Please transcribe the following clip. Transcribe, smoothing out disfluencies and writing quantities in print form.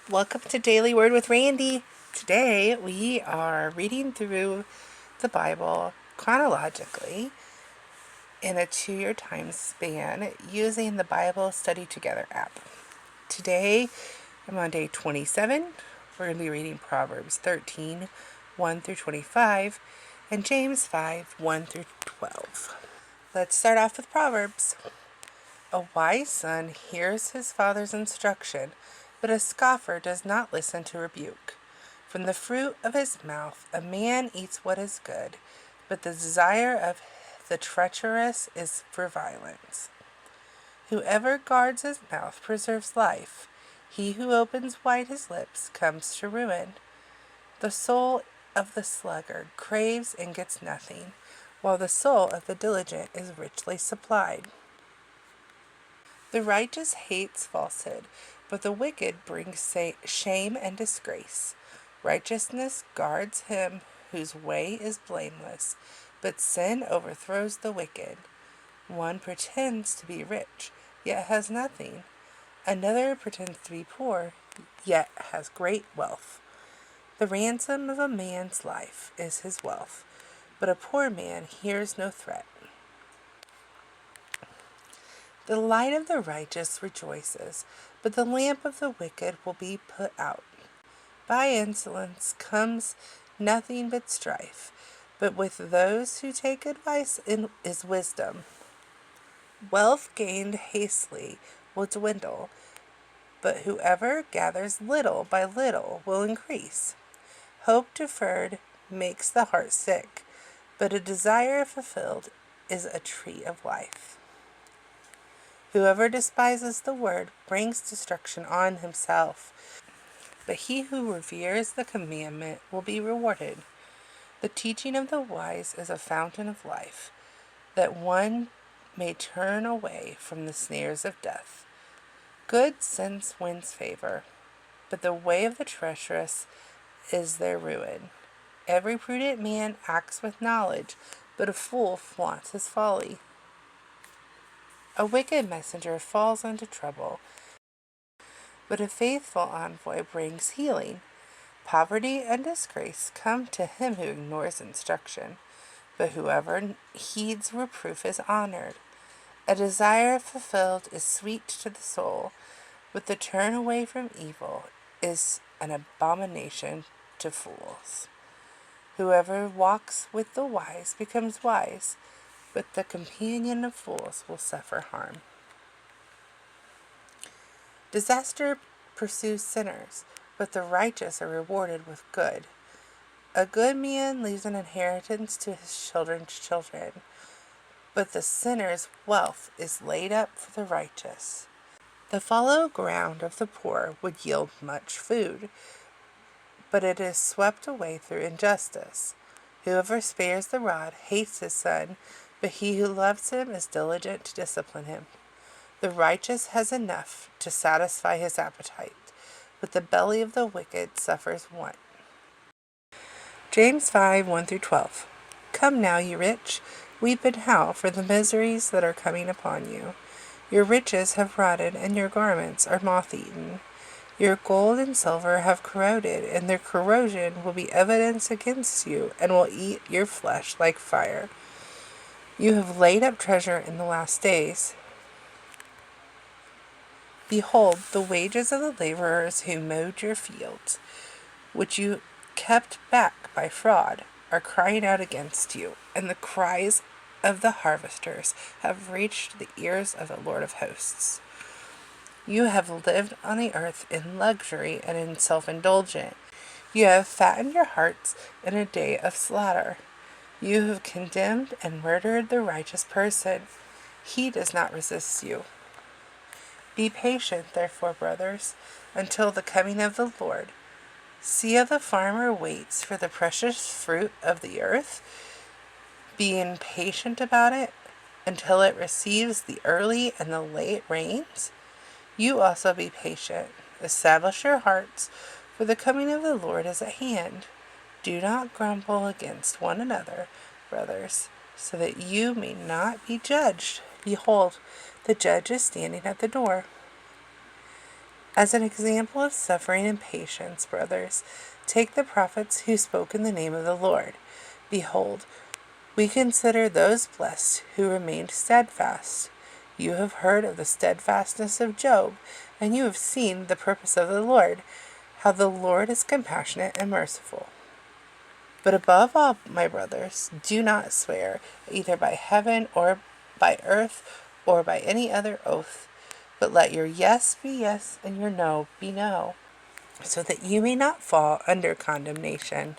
Welcome to Daily Word with Randy. Today we are reading through the Bible chronologically in a 2-year time span using the Bible Study Together app. Today I'm on day 27. We're going to be reading Proverbs 13, 1 through 25, and James 5, 1 through 12. Let's start off with Proverbs. A wise son hears his father's instruction, but a scoffer does not listen to rebuke. From the fruit of his mouth a man eats what is good, but the desire of the treacherous is for violence. Whoever guards his mouth preserves life. He who opens wide his lips comes to ruin. The soul of the sluggard craves and gets nothing, while the soul of the diligent is richly supplied. The righteous hates falsehood, but the wicked brings shame and disgrace. Righteousness guards him whose way is blameless, but sin overthrows the wicked. One pretends to be rich, yet has nothing. Another pretends to be poor, yet has great wealth. The ransom of a man's life is his wealth, but a poor man hears no threat. The light of the righteous rejoices, but the lamp of the wicked will be put out. By insolence comes nothing but strife, but with those who take advice is wisdom. Wealth gained hastily will dwindle, but whoever gathers little by little will increase. Hope deferred makes the heart sick, but a desire fulfilled is a tree of life. Whoever despises the word brings destruction on himself, but he who reveres the commandment will be rewarded. The teaching of the wise is a fountain of life, that one may turn away from the snares of death. Good sense wins favor, but the way of the treacherous is their ruin. Every prudent man acts with knowledge, but a fool flaunts his folly. A wicked messenger falls into trouble, but a faithful envoy brings healing. Poverty and disgrace come to him who ignores instruction, but whoever heeds reproof is honored. A desire fulfilled is sweet to the soul, but the turn away from evil is an abomination to fools. Whoever walks with the wise becomes wise, but the companion of fools will suffer harm. Disaster pursues sinners, but the righteous are rewarded with good. A good man leaves an inheritance to his children's children, but the sinner's wealth is laid up for the righteous. The fallow ground of the poor would yield much food, but it is swept away through injustice. Whoever spares the rod hates his son, but he who loves him is diligent to discipline him. The righteous has enough to satisfy his appetite, but the belly of the wicked suffers want. James 5, 1 through 12. Come now, you rich, weep and howl for the miseries that are coming upon you. Your riches have rotted, and your garments are moth-eaten. Your gold and silver have corroded, and their corrosion will be evidence against you, and will eat your flesh like fire. You have laid up treasure in the last days. Behold, the wages of the laborers who mowed your fields, which you kept back by fraud, are crying out against you, and the cries of the harvesters have reached the ears of the Lord of hosts. You have lived on the earth in luxury and in self-indulgence. You have fattened your hearts in a day of slaughter. You have condemned and murdered the righteous person. He does not resist you. Be patient, therefore, brothers, until the coming of the Lord. See how the farmer waits for the precious fruit of the earth, being patient about it until it receives the early and the late rains. You also be patient. Establish your hearts, for the coming of the Lord is at hand. Do not grumble against one another, brothers, so that you may not be judged. Behold, the judge is standing at the door. As an example of suffering and patience, brothers, take the prophets who spoke in the name of the Lord. Behold, we consider those blessed who remained steadfast. You have heard of the steadfastness of Job, and you have seen the purpose of the Lord, how the Lord is compassionate and merciful. But above all, my brothers, do not swear, either by heaven or by earth or by any other oath, but let your yes be yes and your no be no, so that you may not fall under condemnation.